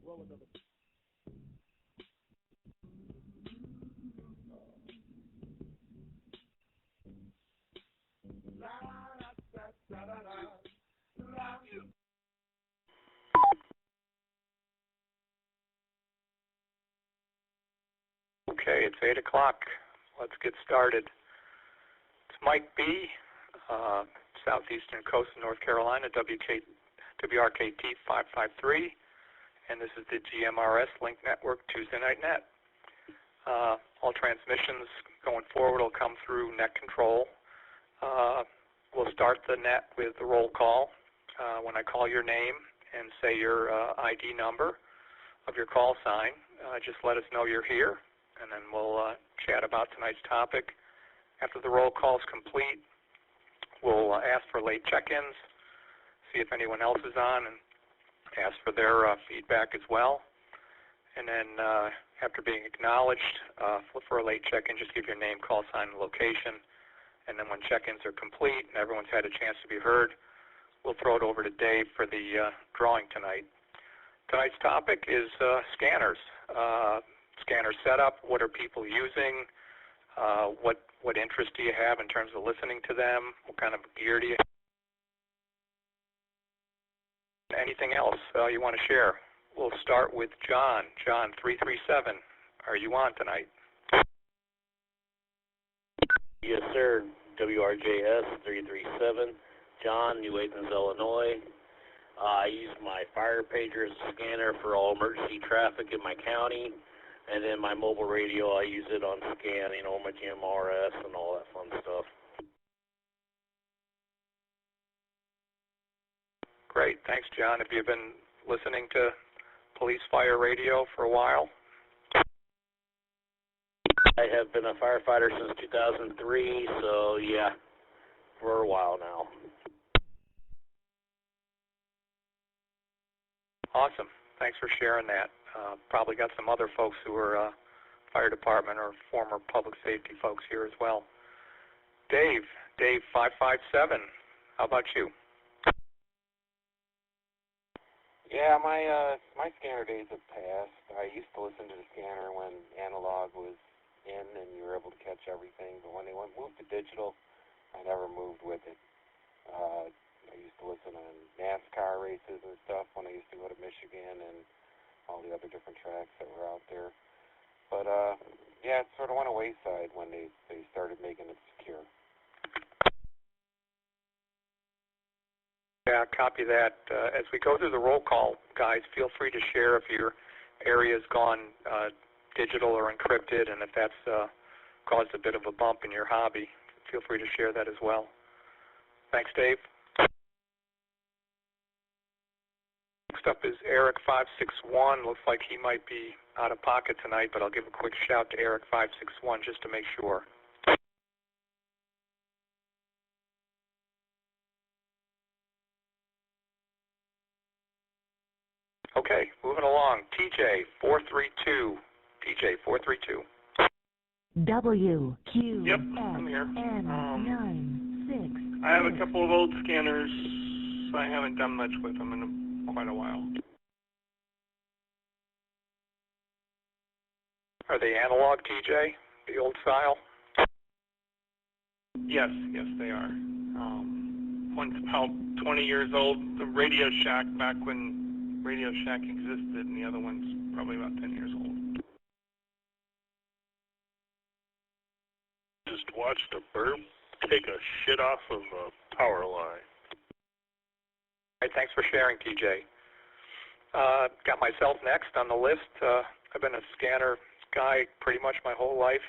Okay, it's 8 o'clock. Let's get started. It's Mike B., Southeastern Coast of North Carolina, WRKT 553, and this is the GMRS Link Network Tuesday Night Net. All transmissions going forward will come through net control. We'll start the net with the roll call. When I call your name and say your ID number of your call sign, just let us know you're here, and then we'll chat about tonight's topic. After the roll call is complete, we'll ask for late check-ins, see if anyone else is on, and ask for their feedback as well. And then after being acknowledged for a late check-in, just give your name, call sign, and location. And then when check-ins are complete and everyone's had a chance to be heard, we'll throw it over to Dave for the drawing tonight. Tonight's topic is scanners. Scanner setup, what are people using, what interest do you have in terms of listening to them, what kind of gear do you have, anything else you want to share. We'll start with John. John 337, are you on tonight? Yes, sir. WRJS 337, John, New Athens, Illinois. I use my fire pager as a scanner for all emergency traffic in my county. And then my mobile radio, I use it on scanning, my GMRS and all that fun stuff. Great. Thanks, John. Have you been listening to police fire radio for a while? I have been a firefighter since 2003, so yeah, for a while now. Awesome. Thanks for sharing that. Probably got some other folks who are fire department or former public safety folks here as well. Dave 557, how about you? Yeah, my scanner days have passed. I used to listen to the scanner when analog was in and you were able to catch everything, but when they moved to digital, I never moved with it. I used to listen on NASCAR races and stuff when I used to go to Michigan and all the other different tracks that were out there. But yeah, it sort of went a wayside when they started making it secure. Yeah, copy that. As we go through the roll call, guys, feel free to share if your area's gone digital or encrypted, and if that's caused a bit of a bump in your hobby. Feel free to share that as well. Thanks, Dave. Next up is Eric 561. Looks like he might be out of pocket tonight, but I'll give a quick shout to Eric 561 just to make sure. Okay, moving along. TJ 432. TJ 432. WQ. Yep, I'm here. N96. I have a couple of old scanners I haven't done much with them in quite a while. Are they analog, TJ? The old style? Yes, they are. One's about 20 years old, the Radio Shack, back when Radio Shack existed, and the other one's probably about 10 years old. Just watched a bird take a shit off of a power line. All right, thanks for sharing, TJ. Got myself next on the list. I've been a scanner guy pretty much my whole life.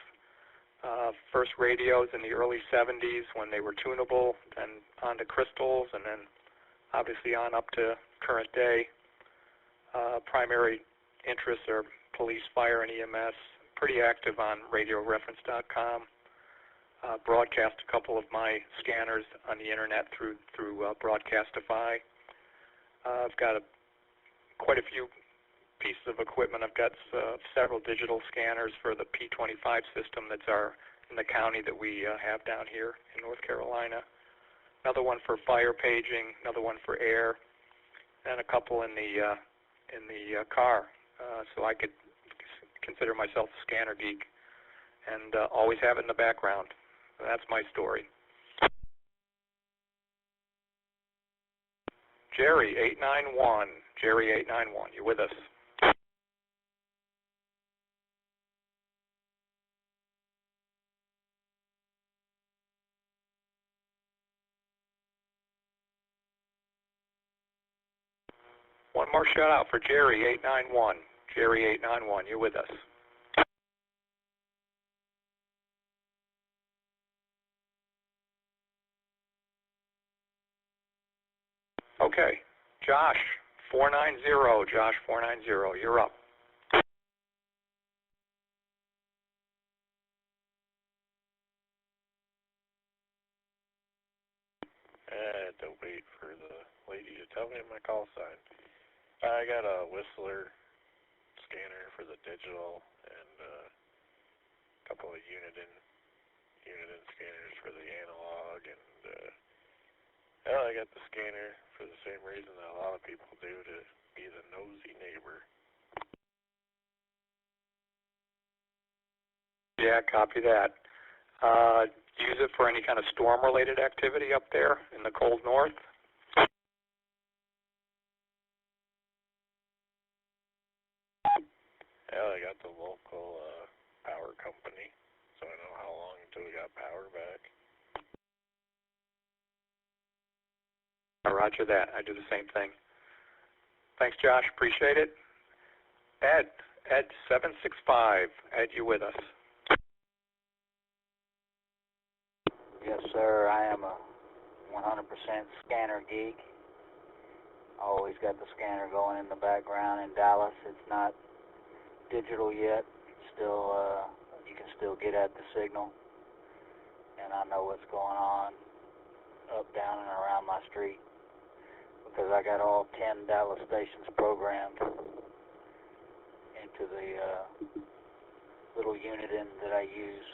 First radios in the early 70s when they were tunable, then on to crystals, and then obviously on up to current day. Primary interests are police, fire, and EMS. Pretty active on radioreference.com. Broadcast a couple of my scanners on the internet through Broadcastify. I've got quite a few pieces of equipment. I've got several digital scanners for the P25 system that's in the county that we have down here in North Carolina. Another one for fire paging, another one for air, and a couple in the in the car, so I could consider myself a scanner geek, and always have it in the background. That's my story. Jerry 891. Jerry 891. You with us? One more shout out for Jerry 891. Jerry 891. You with us? Okay. Josh 490. Josh 490. You're up. I had to wait for the lady to tell me my call sign. I got a Whistler scanner for the digital and a couple of Uniden scanners for the analog, and well, I got the scanner for the same reason that a lot of people do, to be the nosy neighbor. Yeah, copy that. Use it for any kind of storm-related activity up there in the cold north? Well, I got the local power company, so I know how long until we got power back. Roger that. I do the same thing. Thanks, Josh. Appreciate it. Ed 765. Ed, you with us? Yes, sir. I am a 100% scanner geek. Always got the scanner going in the background in Dallas. It's not digital yet. Still, you can still get at the signal, and I know what's going on up, down, and around my street because I got all 10 Dallas stations programmed into the little Uniden that I use.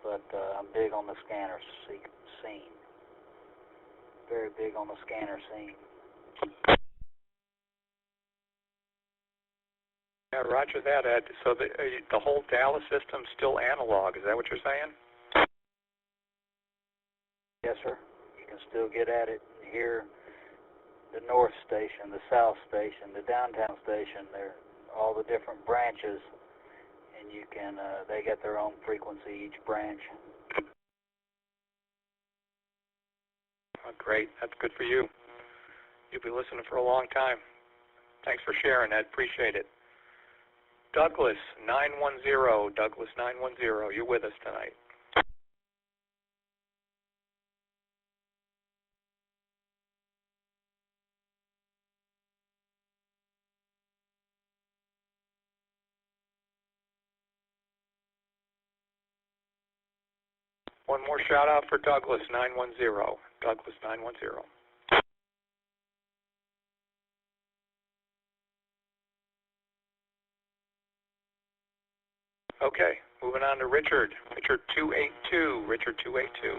But I'm big on the scanner scene. Very big on the scanner scene. Yeah, roger that, Ed. So the whole Dallas system's still analog. Is that what you're saying? Yes, sir. You can still get at it here. The north station, the south station, the downtown station, they're all the different branches, and you can, they get their own frequency, each branch. Oh, great. That's good for you. You'll be listening for a long time. Thanks for sharing, Ed. Appreciate it. Douglas 910. Douglas 910. You're with us tonight. One more shout out for Douglas 910. Douglas 910. Okay, moving on to Richard. Richard 282. Richard 282.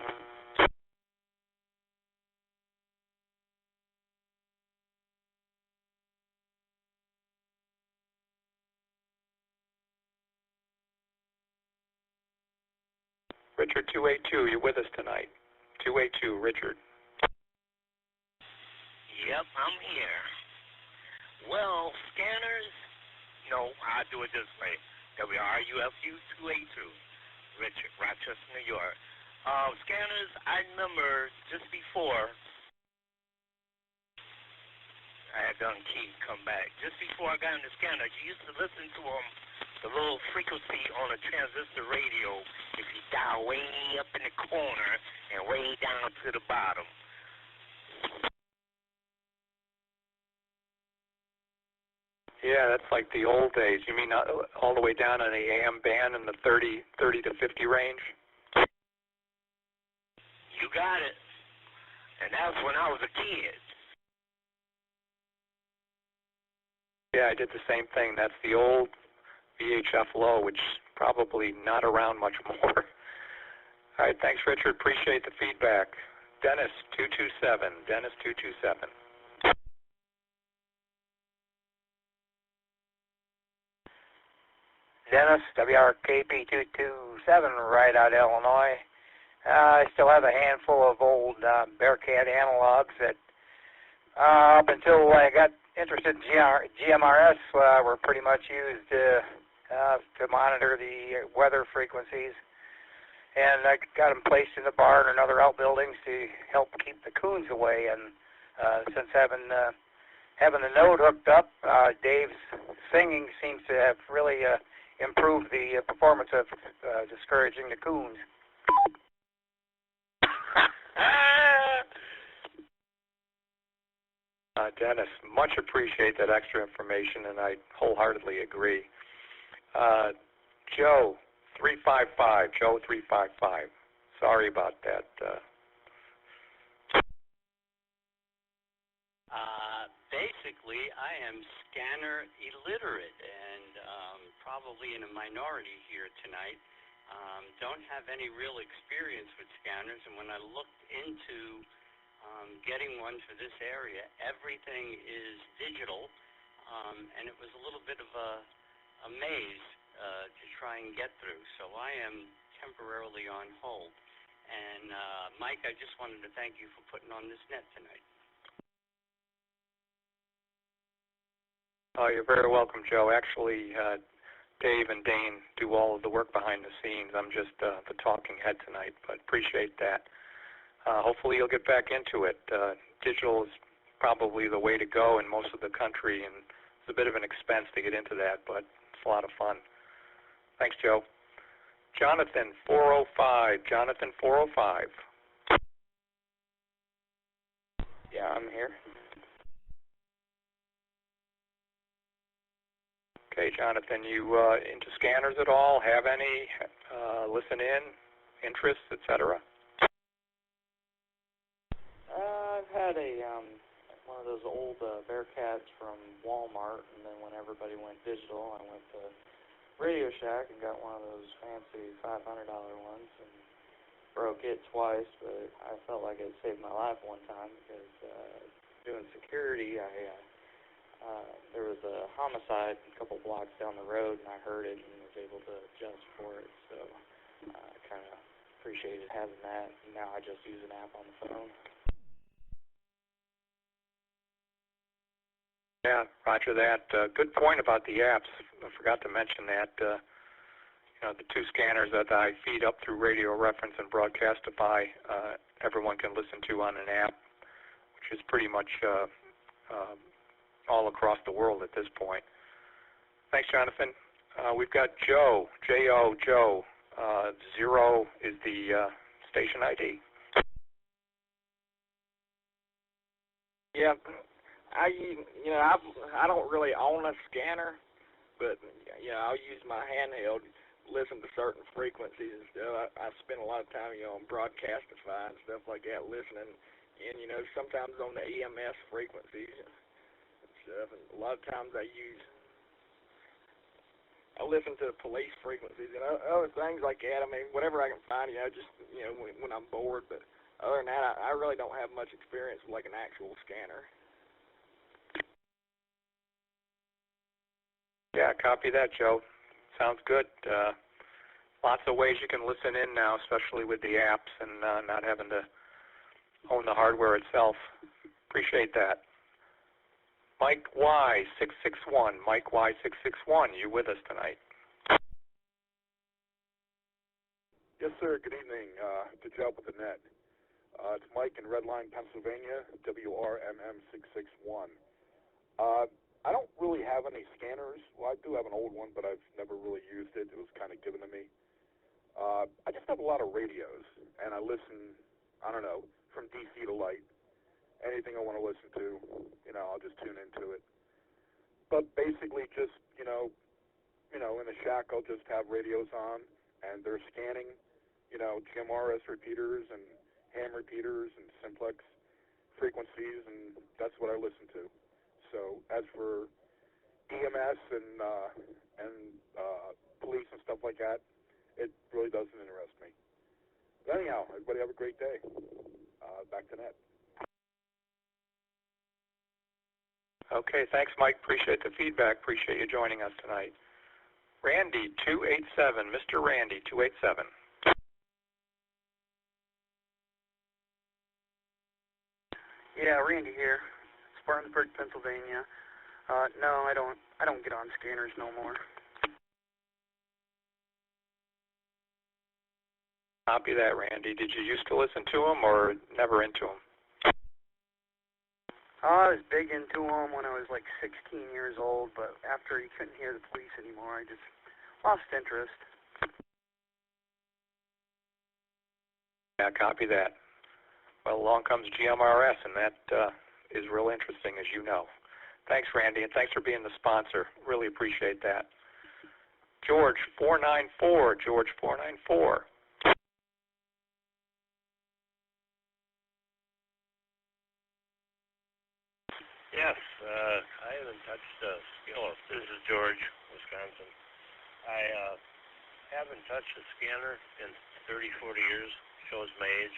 Richard 282, you're with us tonight. 282, Richard. Yep, I'm here. Well, scanners, no, I'll do it this way. WRUFU 282, Richard, Rochester, New York. Scanners, I remember just before I had done Keith come back, just before I got in the scanner, you used to listen to the little frequency on a transistor radio if you dial way up in the corner and way down to the bottom. Yeah, that's like the old days. You mean all the way down on the AM band in the 30 to 50 range? You got it. And that was when I was a kid. Yeah, I did the same thing. That's the old VHF low, which is probably not around much more. All right, thanks, Richard. Appreciate the feedback. Dennis 227. Dennis 227. Dennis, WRKP227, right out of Illinois. I still have a handful of old Bearcat analogs that up until I got interested in GMRS were pretty much used to monitor the weather frequencies. And I got them placed in the barn and other outbuildings to help keep the coons away. And since having the node hooked up, Dave's singing seems to have really improved the performance of discouraging the coons. Dennis, much appreciate that extra information, and I wholeheartedly agree. Joe 355, Joe 355. Sorry about that. Basically, I am scanner illiterate and probably in a minority here tonight. Don't have any real experience with scanners, and when I looked into getting one for this area, everything is digital, and it was a little bit of a maze to try and get through. So I am temporarily on hold. And Mike, I just wanted to thank you for putting on this net tonight. Oh, you're very welcome, Joe. Actually, Dave and Dane do all of the work behind the scenes. I'm just the talking head tonight, but appreciate that. Hopefully you'll get back into it. Digital is probably the way to go in most of the country, and it's a bit of an expense to get into that, but it's a lot of fun. Thanks, Joe. Jonathan 405. Jonathan 405. Yeah, I'm here. Okay, Jonathan, you into scanners at all? Have any? Listen in? Interests, etc.? I've had one of those old Bearcats from Walmart, and then when everybody went digital, I went to Radio Shack and got one of those fancy $500 ones and broke it twice, but I felt like it saved my life one time because doing security, there was a homicide a couple blocks down the road, and I heard it and was able to adjust for it, so I kind of appreciated having that. And now I just use an app on the phone. Yeah, roger that. Good point about the apps. I forgot to mention that. The two scanners that I feed up through Radio Reference and Broadcastify, everyone can listen to on an app, which is pretty much all across the world at this point. Thanks, Jonathan. We've got Joe, J-O, Joe. 0 is the station ID. Yeah. I don't really own a scanner, but I'll use my handheld, listen to certain frequencies and stuff. I spend a lot of time, on Broadcastify and stuff like that, listening, and sometimes on the EMS frequencies and stuff. And a lot of times I listen to the police frequencies and other things like that. I mean, whatever I can find, when I'm bored. But other than that, I really don't have much experience with like an actual scanner. Yeah, copy that, Joe. Sounds good. Lots of ways you can listen in now, especially with the apps and not having to own the hardware itself. Appreciate that. Mike Y661. Mike Y661, you with us tonight? Yes, sir. Good evening. Good job with the net. It's Mike in Redline, Pennsylvania, WRMM661. I don't really have any scanners. Well, I do have an old one, but I've never really used it. It was kind of given to me. I just have a lot of radios, and I listen, from DC to light. Anything I want to listen to, I'll just tune into it. But basically just, in the shack, I'll just have radios on, and they're scanning, GMRS repeaters and ham repeaters and simplex frequencies, and that's what I listen to. So as for EMS and police and stuff like that, it really doesn't interest me. But anyhow, everybody have a great day. Back to net. Okay, thanks, Mike. Appreciate the feedback. Appreciate you joining us tonight. Randy 287, Mr. Randy 287. Yeah, Randy here, Spartanburg, Pennsylvania. No, I don't get on scanners no more. Copy that, Randy. Did you used to listen to them or never into them? I was big into them when I was like 16 years old, but after you couldn't hear the police anymore, I just lost interest. Yeah, copy that. Well, along comes GMRS, and that is real interesting, as you know. Thanks, Randy, and thanks for being the sponsor. Really appreciate that. George 494, George 494. Yes, I haven't touched a skillet. This is George, Wisconsin. I haven't touched a scanner in 30, 40 years. Shows my age.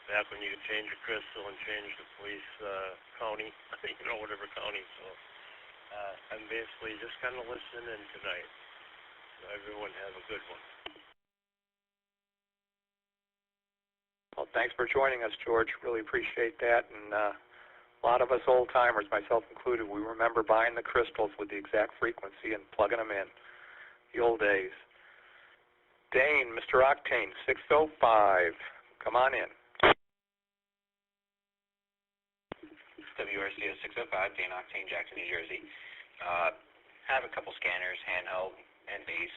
Back when you could change a crystal and change the police county, whatever county. So I'm basically just kind of listening in tonight. So everyone have a good one. Well, thanks for joining us, George. Really appreciate that. And a lot of us old-timers, myself included, we remember buying the crystals with the exact frequency and plugging them in. The old days. Dane, Mr. Octane, 605. Come on in. WRCO 605, Dane Octane, Jackson, New Jersey. Have a couple scanners, handheld and base.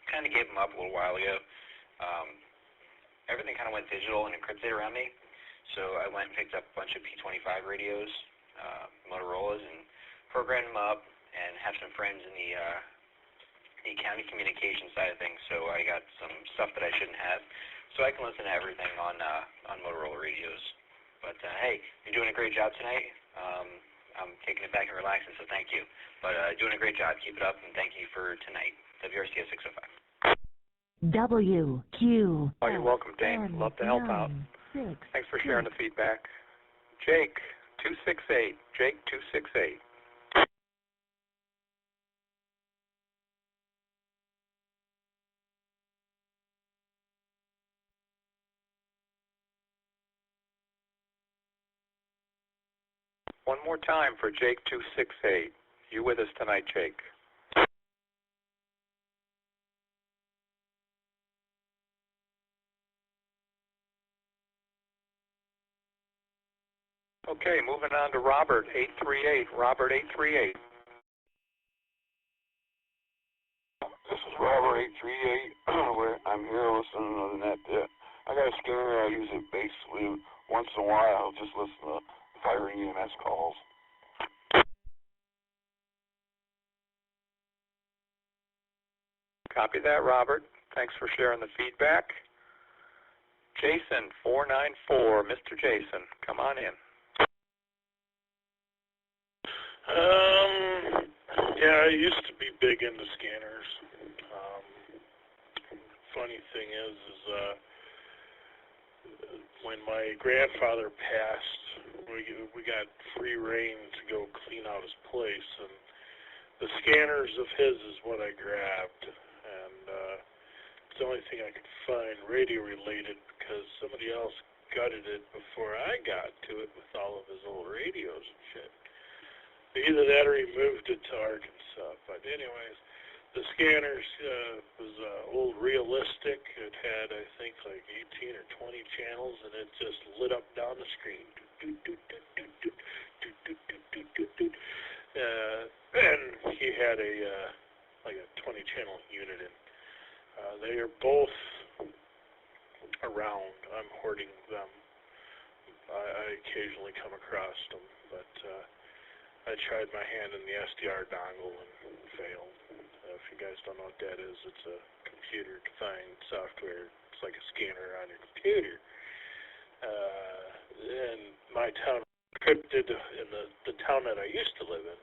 Kind of gave them up a little while ago. Everything kind of went digital and encrypted around me. So I went and picked up a bunch of P25 radios, Motorola's, and programmed them up and have some friends in the county communication side of things. So I got some stuff that I shouldn't have. So I can listen to everything on Motorola radios. But hey, you're doing a great job tonight. I'm taking it back and relaxing, so thank you. But doing a great job. Keep it up, and thank you for tonight. WRCO 605. WQ. Oh, you're welcome, Dane. Love to help out. Thanks for sharing the feedback. Jake, 268. Jake, 268. One more time for Jake 268. You with us tonight, Jake? Okay, moving on to Robert 838. Robert 838. This is Robert 838. Where I'm here listening to the net. I got a scanner. I use it basically once in a while. Just listen to firing EMS calls. Copy that, Robert. Thanks for sharing the feedback. Jason 494. Mr. Jason, come on in. Yeah, I used to be big into scanners. Funny thing is when my grandfather passed, we got free reign to go clean out his place, and the scanners of his is what I grabbed, and it's the only thing I could find radio related because somebody else gutted it before I got to it with all of his old radios and shit. Either that or he moved it to Arkansas. But anyways, the scanners was old realistic. It had, I think, like 18 or 20 channels, and it just lit up down the screen. And he had like a 20-channel unit in. They are both around. I'm hoarding them. I occasionally come across them, but I tried my hand in the SDR dongle and failed. If you guys don't know what that is, it's a computer-defined software. It's like a scanner on your computer. In my town, encrypted in the town that I used to live in.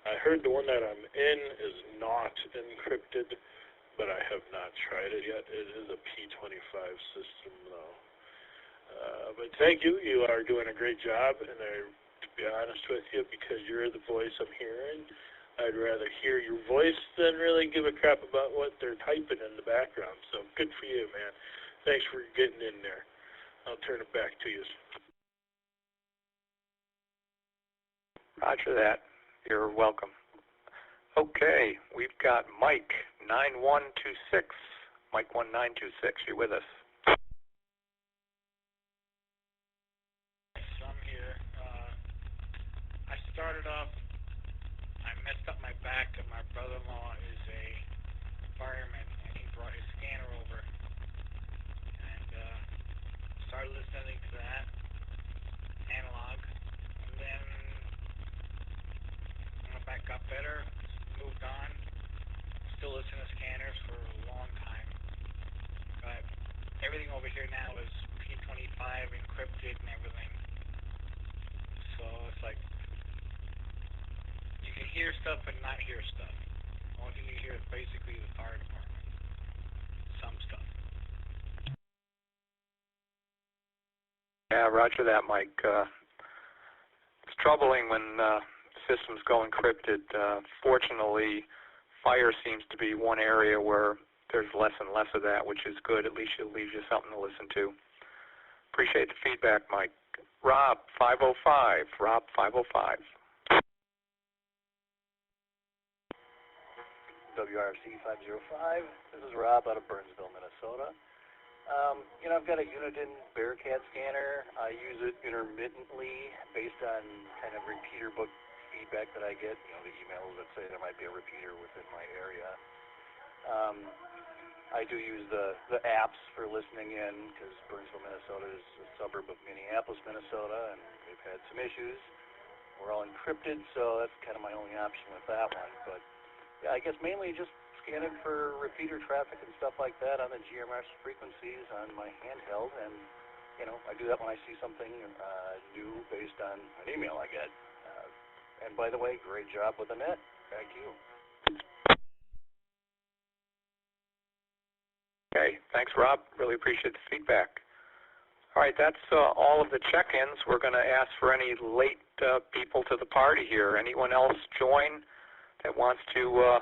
I heard the one that I'm in is not encrypted, but I have not tried it yet. It is a P25 system, though. But thank you. You are doing a great job, and to be honest with you, because you're the voice I'm hearing, I I'd rather hear your voice than really give a crap about what they're typing in the background. So good for you, man. Thanks for getting in there. I'll turn it back to you. Roger that. You're welcome. Okay, we've got Mike 9126. Mike 1926, you're with us. I'm here. I started off, I messed up my back, and my brother-in-law is a fireman, and he brought his scanner over, and started listening to that, analog, and then when my back got better, moved on, still listening to scanners for a long time, but everything over here now is P25 encrypted and everything, so it's like, you can hear stuff but not hear stuff. The only thing you hear is basically the fire department. Some stuff. Yeah, roger that, Mike. It's troubling when systems go encrypted. Fortunately, fire seems to be one area where there's less and less of that, which is good. At least it leaves you something to listen to. Appreciate the feedback, Mike. Rob 505. Rob 505. WRC 505. This is Rob out of Burnsville, Minnesota. I've got a Uniden Bearcat scanner. I use it intermittently based on kind of repeater book feedback that I get. The emails that say there might be a repeater within my area. I do use the apps for listening in because Burnsville, Minnesota is a suburb of Minneapolis, Minnesota, and we've had some issues. We're all encrypted, so that's kind of my only option with that one. But yeah, I guess mainly just scanning for repeater traffic and stuff like that on the GMRS frequencies on my handheld, and I do that when I see something new based on an email I get. And by the way, great job with the net. Thank you. Okay, thanks, Rob. Really appreciate the feedback. All right, that's all of the check-ins. We're going to ask for any late people to the party here. Anyone else join that wants to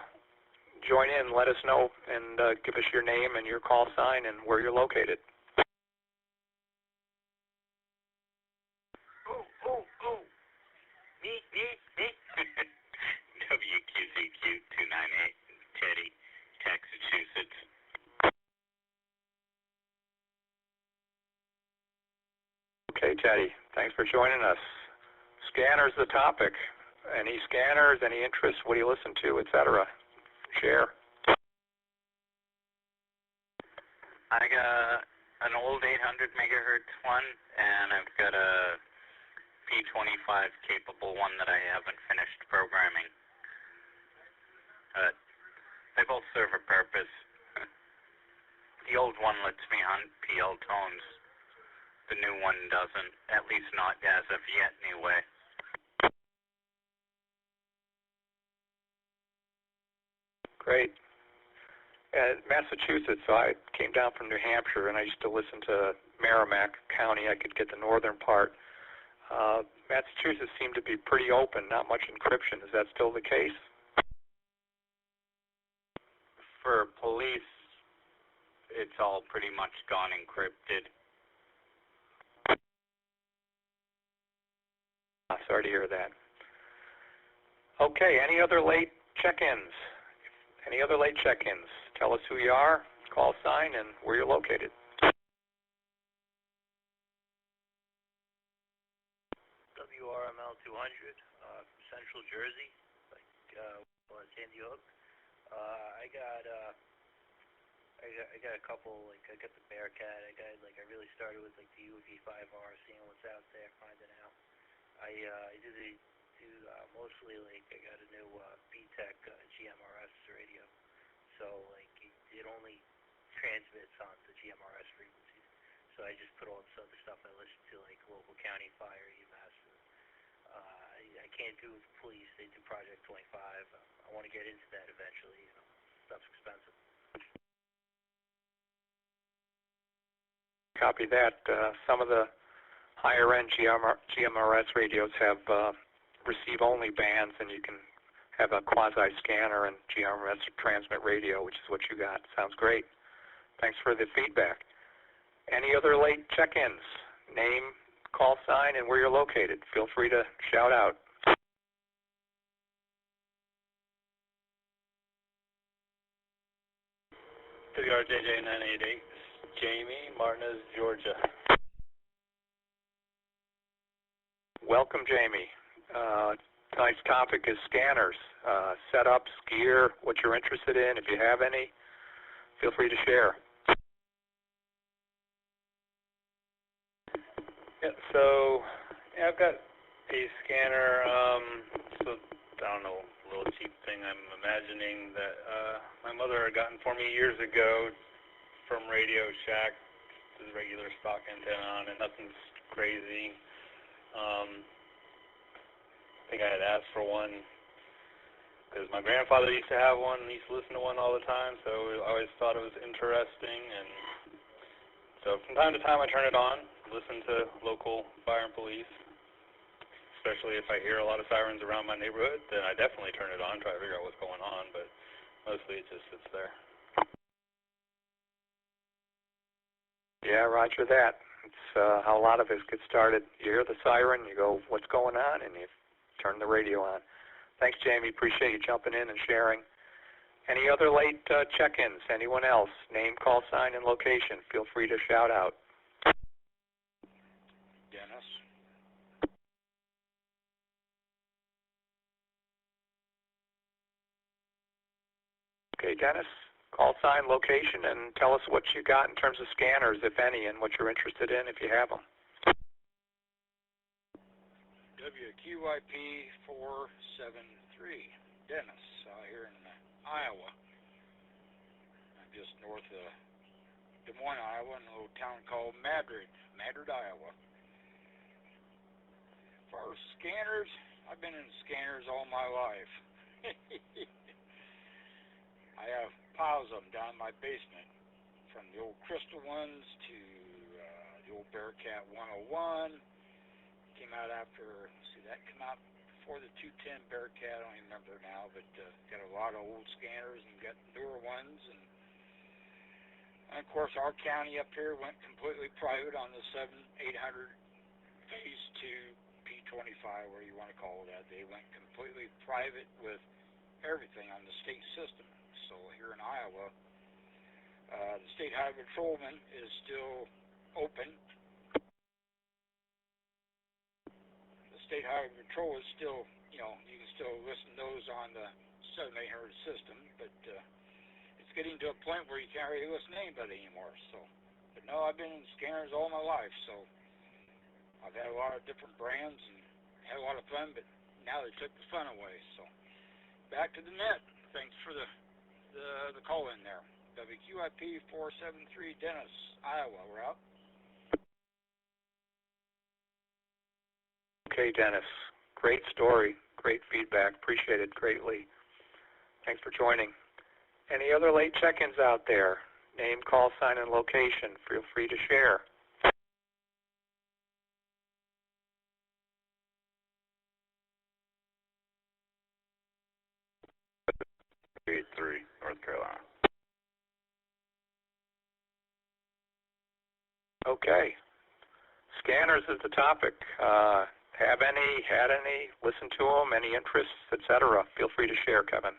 join in, let us know and give us your name and your call sign and where you're located. Me. WQCQ 298, Teddy, Massachusetts. Okay, Teddy, thanks for joining us. Scanners the topic. Any scanners, any interests, what do you listen to, etc.? Share. I got an old 800 megahertz one, and I've got a P25 capable one that I haven't finished programming. They both serve a purpose. The old one lets me hunt PL tones. The new one doesn't, at least not as of yet anyway. Great. At Massachusetts, so I came down from New Hampshire, and I used to listen to Merrimack County. I could get the northern part. Massachusetts seemed to be pretty open, not much encryption. Is that still the case? For police, it's all pretty much gone encrypted. Sorry to hear that. Okay, any other late check-ins? Any other late check-ins? Tell us who you are, call sign, and where you're located. WRML 200, Central Jersey, Sandy Hook. I got a couple, I got the Bearcat. I really started with the UV5R, seeing what's out there, finding out. I do mostly I got a new B-Tech GMRS radio, so it only transmits on the GMRS frequencies. So I just put all this other stuff I listen to, like local county fire, EMS. I can't do with the police. They do Project 25. I want to get into that eventually. Stuff's expensive. Copy that. Some of the higher-end GMRS radios have receive-only bands, and you can have a quasi-scanner and GMRS transmit radio, which is what you got. Sounds great. Thanks for the feedback. Any other late check-ins? Name, call sign, and where you're located. Feel free to shout out. WRJJ988, Jamie, Martinez, Georgia. Welcome, Jamie. Tonight's topic is scanners, setups, gear, what you're interested in. If you have any, feel free to share. Yeah, so I've got a scanner, so I don't know, a little cheap thing I'm imagining that my mother had gotten for me years ago from Radio Shack, the regular stock antenna on it, nothing's crazy. I think I had asked for one because my grandfather used to have one and he used to listen to one all the time, so I always thought it was interesting, and so from time to time I turn it on, listen to local fire and police. Especially if I hear a lot of sirens around my neighborhood, then I definitely turn it on, try to figure out what's going on, but mostly it just sits there. Yeah, roger that. It's how a lot of us get started. You hear the siren, you go, what's going on? And you turn the radio on. Thanks, Jamie. Appreciate you jumping in and sharing. Any other late check-ins? Anyone else? Name, call sign, and location. Feel free to shout out. Dennis. Okay, Dennis, call sign, location, and tell us what you got in terms of scanners, if any, and what you're interested in, if you have them. WQIP 473, Dennis, here in Iowa. I'm just north of Des Moines, Iowa, in a little town called Madrid, Iowa. As far as scanners, I've been in scanners all my life. I have piles of them down in my basement, from the old crystal ones to the old Bearcat 101. Came out after, that came out before the 210 Bearcat, I don't even remember now, but got a lot of old scanners and got newer ones. And of course, our county up here went completely private on the 7-800 phase 2 P25, where you want to call it that. They went completely private with everything on the state system. So here in Iowa, the state highway patrolman is still open. State Highway Patrol is still, you can still listen to those on the 7-800 system, but it's getting to a point where you can't really listen to anybody anymore. So, but no, I've been in scanners all my life, so I've had a lot of different brands and had a lot of fun, but now they took the fun away. So, back to the net. Thanks for the call in there. WQIP 473, Dennis, Iowa. We're out. Okay, Dennis. Great story. Great feedback. Appreciate it greatly. Thanks for joining. Any other late check-ins out there? Name, call sign, and location. Feel free to share. North Carolina. Okay. Scanners is the topic. Have any, had any, listen to them, any interests, etc. Feel free to share, Kevin.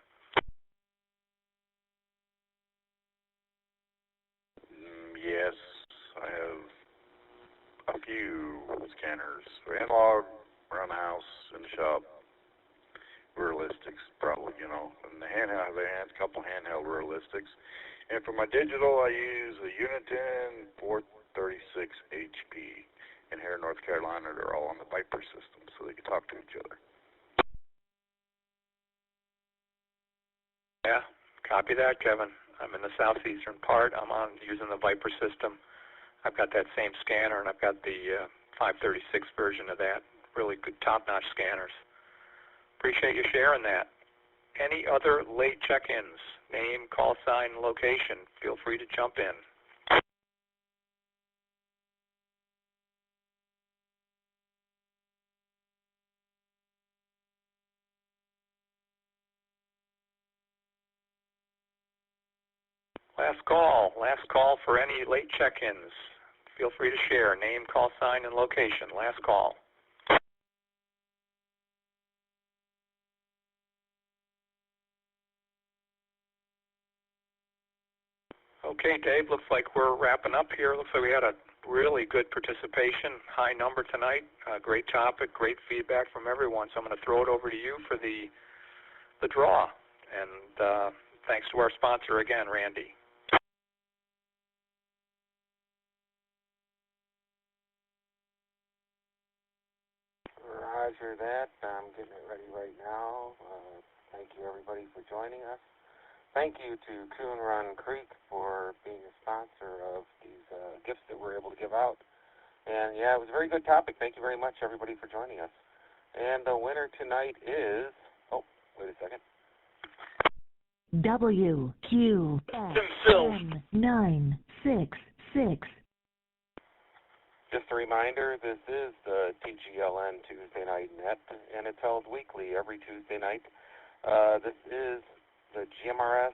Yes, I have a few scanners. Analog, around the house, in the shop. Realistics, probably, And the handheld, I have a couple handheld realistics. And for my digital, I use a Unitin 436 HP. And here in North Carolina, they're all on the Viper system, so they can talk to each other. Yeah, copy that, Kevin. I'm in the southeastern part. I'm using the Viper system. I've got that same scanner, and I've got the 536 version of that. Really good, top-notch scanners. Appreciate you sharing that. Any other late check-ins? Name, call sign, location. Feel free to jump in. Last call for any late check-ins. Feel free to share name, call sign, and location. Last call. Okay, Dave, looks like we're wrapping up here. Looks like we had a really good participation, high number tonight. Great topic, great feedback from everyone. So I'm going to throw it over to you for the draw. And thanks to our sponsor again, Randy. Roger that. I'm getting it ready right now. Thank you, everybody, for joining us. Thank you to Coon Run Creek for being a sponsor of these gifts that we're able to give out. And, yeah, it was a very good topic. Thank you very much, everybody, for joining us. And the winner tonight is, oh, wait a second. WQSN966. Just a reminder, this is the TGLN Tuesday Night Net, and it's held weekly every Tuesday night. This is the GMRS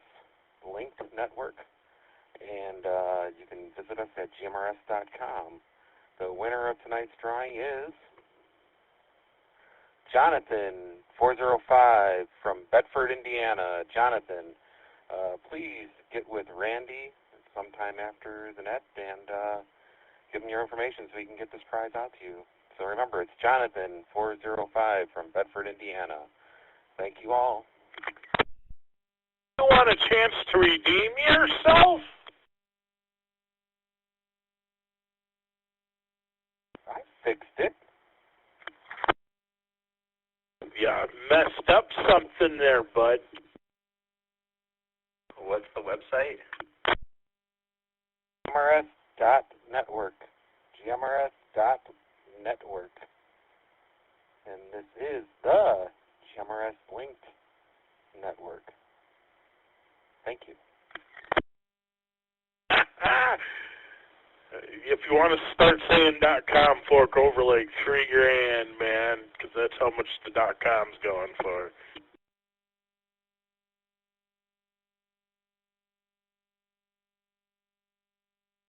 Linked Network, and you can visit us at gmrs.com. The winner of tonight's drawing is Jonathan, 405 from Bedford, Indiana. Jonathan, please get with Randy sometime after the net and give him your information so he can get this prize out to you. So remember, it's Jonathan, 405 from Bedford, Indiana. Thank you all. You want a chance to redeem yourself? I fixed it. Yeah, messed up something there, bud. What's the website? GMRS.network. GMRS.network. And this is the GMRS Linked Network. Thank you. If you want to start saying .com, fork over like $3,000, man, because that's how much the .com's going for.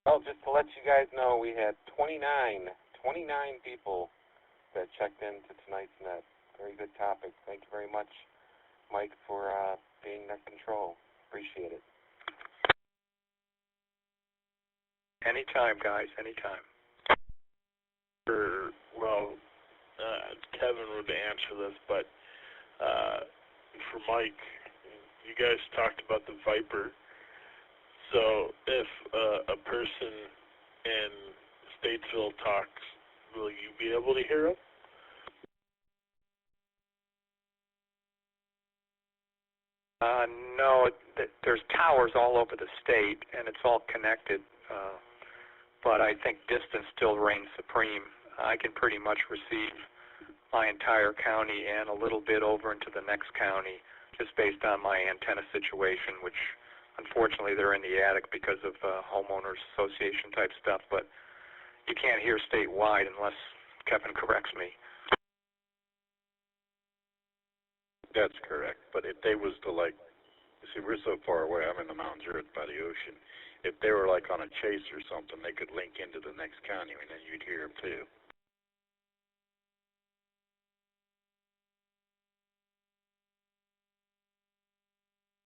Well, just to let you guys know, we had 29 people that checked into tonight's net. Very good topic. Thank you very much, Mike, for being net control. Appreciate it. Anytime, guys, anytime. Well, Kevin would answer this, but for Mike, you guys talked about the Viper. So if a person in Statesville talks, will you be able to hear him? No, there's towers all over the state, and it's all connected. But I think distance still reigns supreme. I can pretty much receive my entire county and a little bit over into the next county just based on my antenna situation, which unfortunately they're in the attic because of homeowners association type stuff. But you can't hear statewide unless Kevin corrects me. That's correct. But if they was to, like, see, we're so far away. I'm in the mountains, you're by the ocean. If they were like on a chase or something, they could link into the next county, and then you'd hear them too.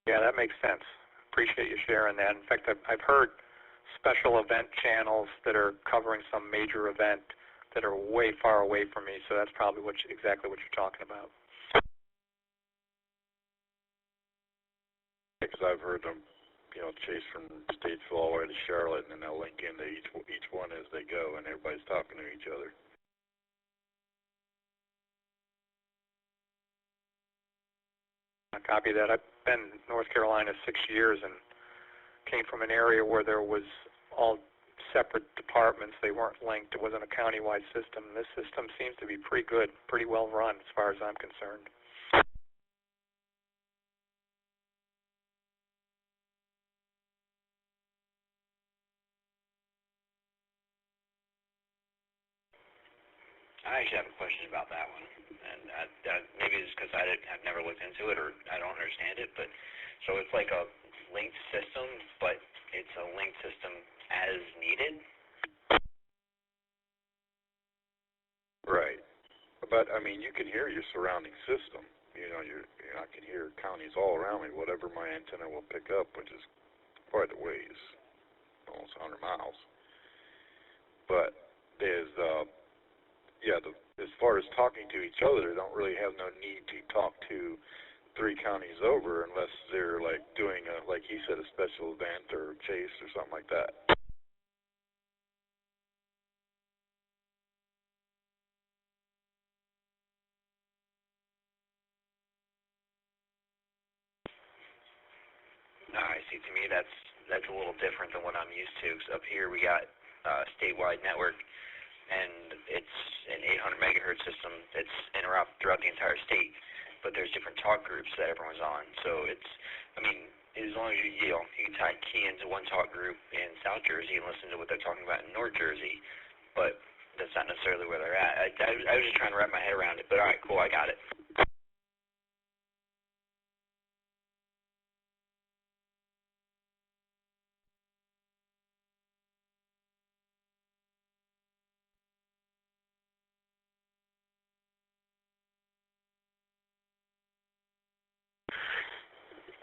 Yeah, that makes sense. Appreciate you sharing that. In fact, I've heard special event channels that are covering some major event that are way far away from me, so that's probably exactly what you're talking about. Because I've heard them, chase from Statesville all the way to Charlotte, and then they'll link into each one as they go, and everybody's talking to each other. I copy that. I've been in North Carolina 6 years and came from an area where there was all separate departments. They weren't linked. It wasn't a countywide system. This system seems to be pretty good, pretty well run as far as I'm concerned. I actually have a question about that one, and maybe it's because I've never looked into it or I don't understand it. But so it's like a linked system, but it's a linked system as needed. Right. But, I mean, you can hear your surrounding system. You know, I can hear counties all around me, whatever my antenna will pick up, which is quite a ways, almost 100 miles. But there's, as far as talking to each other, they don't really have no need to talk to 3 counties over unless they're, like, doing, like he said, a special event or chase or something like that. I see. To me, that's a little different than what I'm used to. 'Cause up here we got statewide network, and it's an 800 megahertz system. It's interrupt throughout the entire state, but there's different talk groups that everyone's on. So it's, I mean, as long as you can key into one talk group in South Jersey and listen to what they're talking about in North Jersey, but that's not necessarily where they're at. I was just trying to wrap my head around it, but all right, cool, I got it.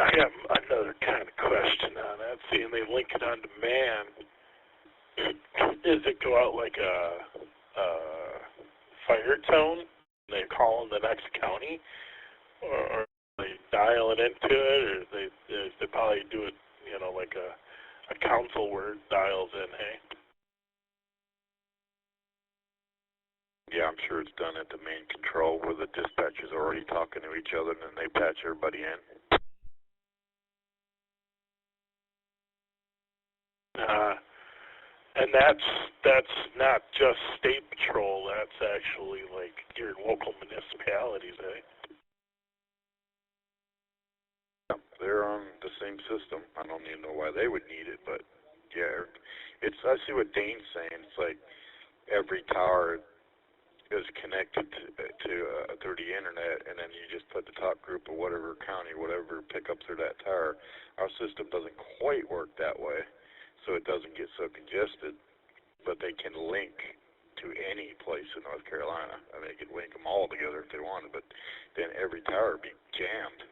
I have another kind of question on that. Seeing they link it on demand, does it go out like a fire tone? They call in the next county, or they dial it into it, or they probably do it, you know, like a council where it dials in. Hey. Yeah, I'm sure it's done at the main control where the dispatcher's already talking to each other and then they patch everybody in. And that's not just state patrol, that's actually like your local municipalities, eh? Yeah, they're on the same system. I don't even know why they would need it, but yeah, I see what Dane's saying. It's like every tower is connected through the internet, and then you just put the top group of whatever county, whatever pick up through that tower. Our system doesn't quite work that way, so it doesn't get so congested, but they can link to any place in North Carolina. I mean, they could link them all together if they wanted, but then every tower would be jammed.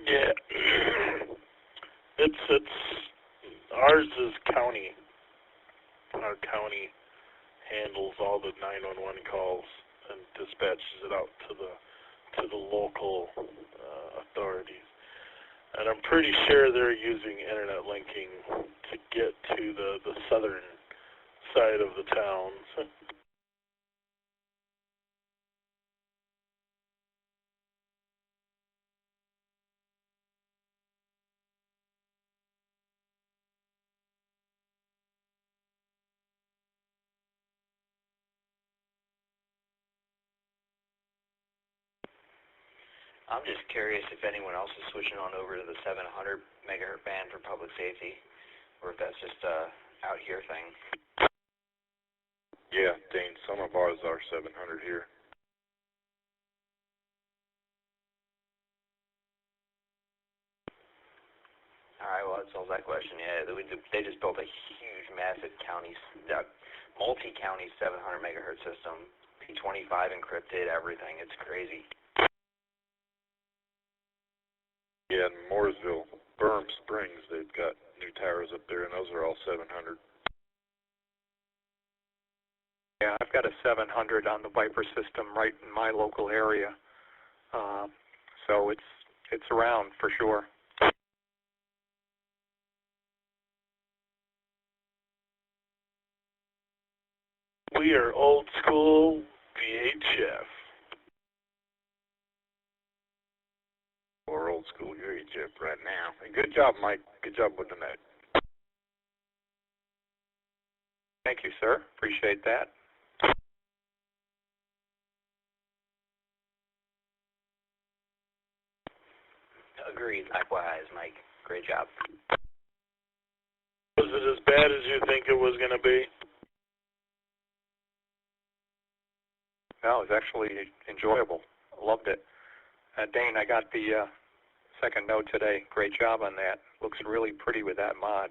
Yeah, it's ours is county. Our county handles all the 911 calls and dispatches it out to the local authorities. And I'm pretty sure they're using internet linking to get to the southern side of the towns. I'm just curious if anyone else is switching on over to the 700 megahertz band for public safety, or if that's just a out here thing. Yeah, Dane, some of ours are 700 here. All right, well, that solves that question. Yeah, they just built a huge, massive multi-county 700 megahertz system, P25 encrypted, everything. It's crazy. Yeah, in Mooresville, Burm Springs, they've got new towers up there, and those are all 700. Yeah, I've got a 700 on the Viper system right in my local area, so it's around for sure. We are old school VHF. Or old school UHF right now. And good job, Mike. Good job with the net. Thank you, sir. Appreciate that. Agreed. Likewise, Mike. Great job. Was it as bad as you think it was going to be? No, it was actually enjoyable. Loved it. Dane, I got the second note today. Great job on that. Looks really pretty with that mod.